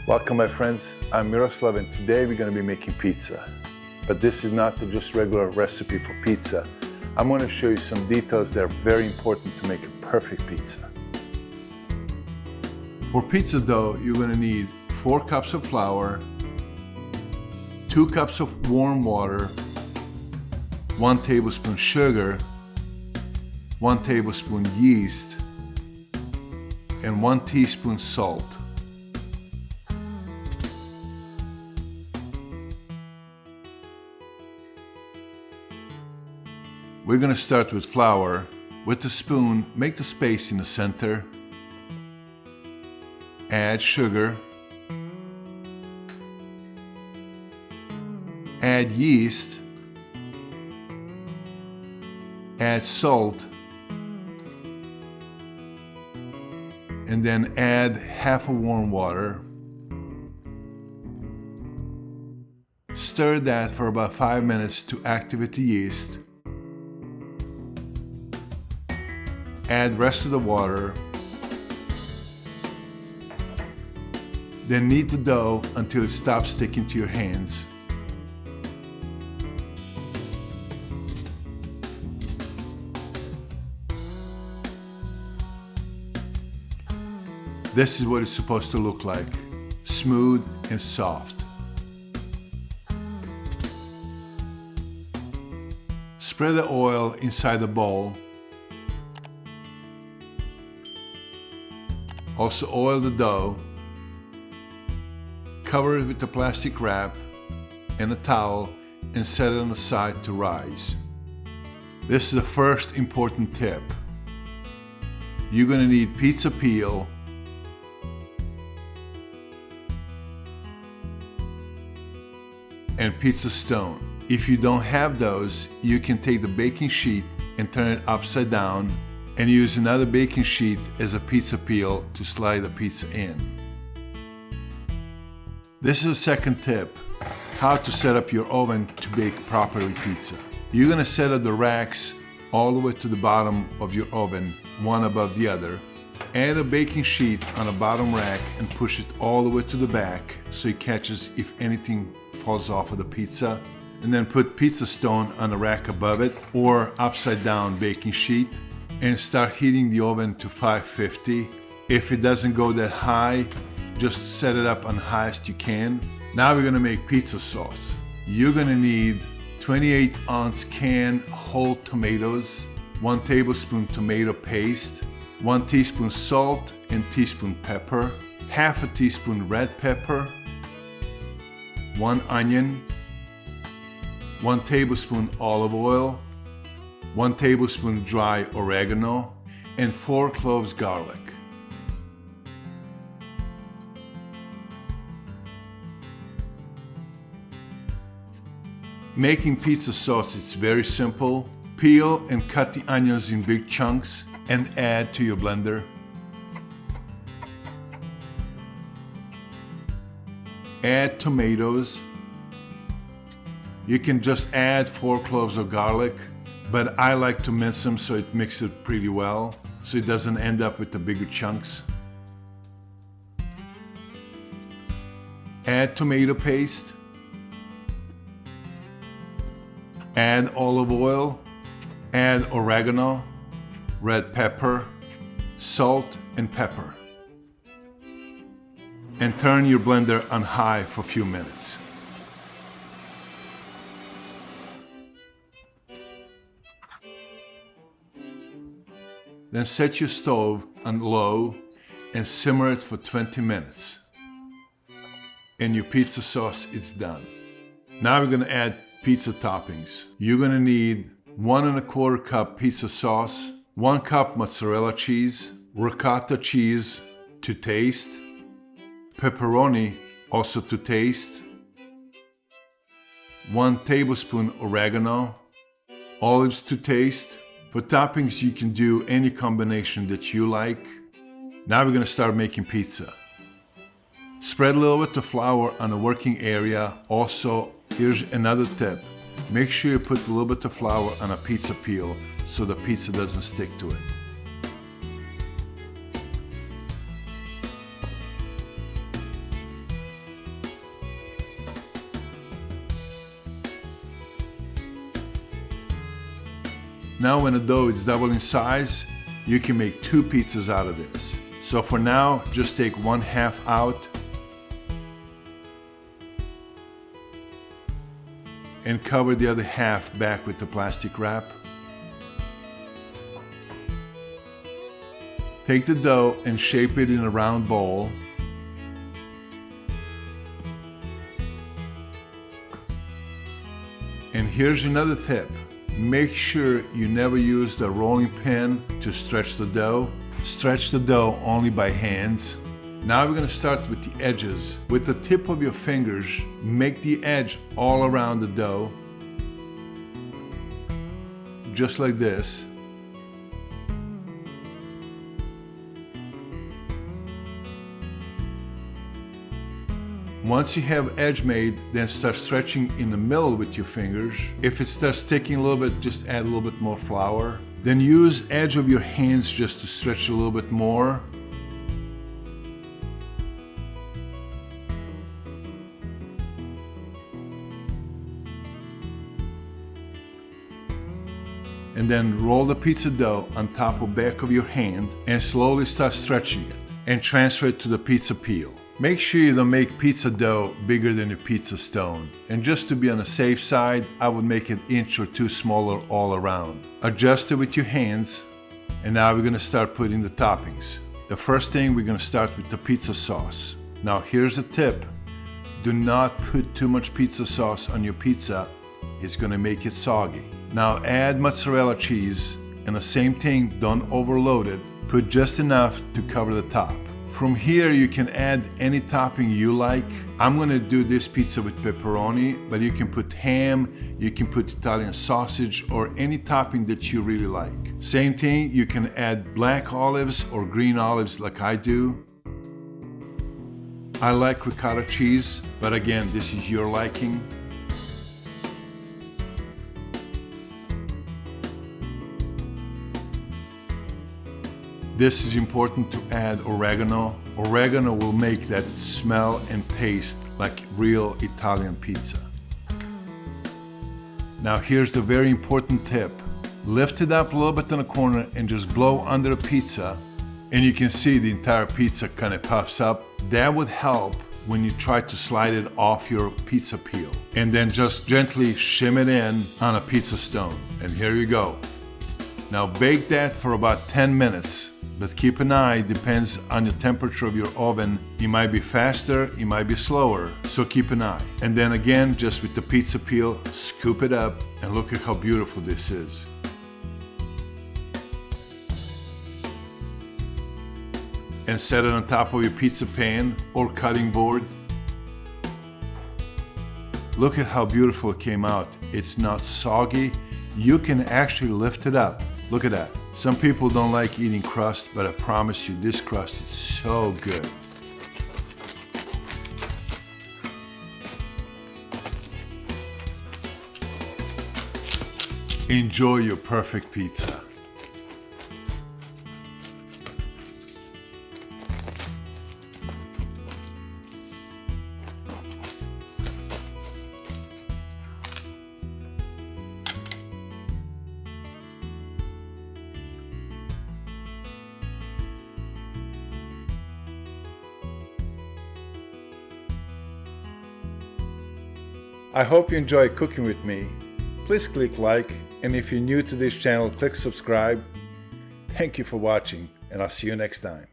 Welcome my friends, I'm Miroslav and today we're going to be making pizza. But this is not just regular recipe for pizza. I'm going to show you some details that are very important to make a perfect pizza. For pizza dough, you're going to need 4 cups of flour, 2 cups of warm water, 1 tablespoon sugar, 1 tablespoon yeast, and 1 teaspoon salt. We're going to start with flour. With the spoon, make the space in the center. Add sugar. Add yeast. Add salt. And then add half a warm water. Stir that for about 5 minutes to activate the yeast. Add rest of the water. Then knead the dough until it stops sticking to your hands. This is what it's supposed to look like, smooth and soft. Spread the oil inside the bowl. Also oil the dough. Cover it with a plastic wrap and a towel and set it on the side to rise. This is the first important tip. You're going to need pizza peel, and pizza stone. If you don't have those, you can take the baking sheet and turn it upside down and use another baking sheet as a pizza peel to slide the pizza in. This is the second tip, how to set up your oven to bake properly pizza. You're gonna set up the racks all the way to the bottom of your oven, one above the other. Add a baking sheet on the bottom rack and push it all the way to the back so it catches if anything falls off of the pizza. And then put pizza stone on the rack above it or upside down baking sheet and start heating the oven to 550. If it doesn't go that high, just set it up on the highest you can. Now we're gonna make pizza sauce. You're gonna need 28-ounce can whole tomatoes, 1 tablespoon tomato paste, 1 teaspoon salt and teaspoon pepper, half a teaspoon red pepper, 1 onion, 1 tablespoon olive oil, 1 tablespoon dry oregano, and 4 cloves garlic. Making pizza sauce is very simple. Peel and cut the onions in big chunks and add to your blender. Add tomatoes. You can just add 4 cloves of garlic, but I like to mince them so it mixes it pretty well, so it doesn't end up with the bigger chunks. Add tomato paste. Add olive oil. Add oregano, red pepper, salt, and pepper. And turn your blender on high for a few minutes. Then set your stove on low and simmer it for 20 minutes. And your pizza sauce is done. Now we're gonna add pizza toppings. You're gonna need 1 1/4 cup pizza sauce, 1 cup mozzarella cheese, ricotta cheese to taste, pepperoni also to taste, 1 tablespoon oregano, olives to taste. For toppings, you can do any combination that you like. Now we're gonna start making pizza. Spread a little bit of flour on the working area. Also, here's another tip. Make sure you put a little bit of flour on a pizza peel so the pizza doesn't stick to it. Now when the dough is double in size, you can make 2 pizzas out of this. So for now, just take 1/2 out and cover the other half back with the plastic wrap. Take the dough and shape it in a round ball. And here's another tip. Make sure you never use the rolling pin to stretch the dough. Stretch the dough only by hands. Now we're going to start with the edges. With the tip of your fingers, make the edge all around the dough. Just like this. Once you have edge made, then start stretching in the middle with your fingers. If it starts sticking a little bit, just add a little bit more flour. Then use edge of your hands just to stretch a little bit more. And then roll the pizza dough on top of back of your hand and slowly start stretching it and transfer it to the pizza peel. Make sure you don't make pizza dough bigger than your pizza stone. And just to be on the safe side, I would make it 1 or 2 inches smaller all around. Adjust it with your hands. And now we're gonna start putting the toppings. The first thing, we're gonna start with the pizza sauce. Now here's a tip. Do not put too much pizza sauce on your pizza. It's gonna make it soggy. Now add mozzarella cheese, and the same thing, don't overload it. Put just enough to cover the top. From here, you can add any topping you like. I'm gonna do this pizza with pepperoni, but you can put ham, you can put Italian sausage, or any topping that you really like. Same thing, you can add black olives or green olives like I do. I like ricotta cheese, but again, this is your liking. This is important to add oregano. Oregano will make that smell and taste like real Italian pizza. Now here's the very important tip. Lift it up a little bit in the corner and just blow under the pizza, and you can see the entire pizza kind of puffs up. That would help when you try to slide it off your pizza peel. And then just gently shim it in on a pizza stone. And here you go. Now bake that for about 10 minutes. But keep an eye, depends on the temperature of your oven. It might be faster, it might be slower, so keep an eye. And then again, just with the pizza peel, scoop it up, and look at how beautiful this is. And set it on top of your pizza pan or cutting board. Look at how beautiful it came out. It's not soggy. You can actually lift it up. Look at that. Some people don't like eating crust, but I promise you this crust is so good. Enjoy your perfect pizza. I hope you enjoy cooking with me. Please click like, and if you're new to this channel, click subscribe. Thank you for watching, and I'll see you next time.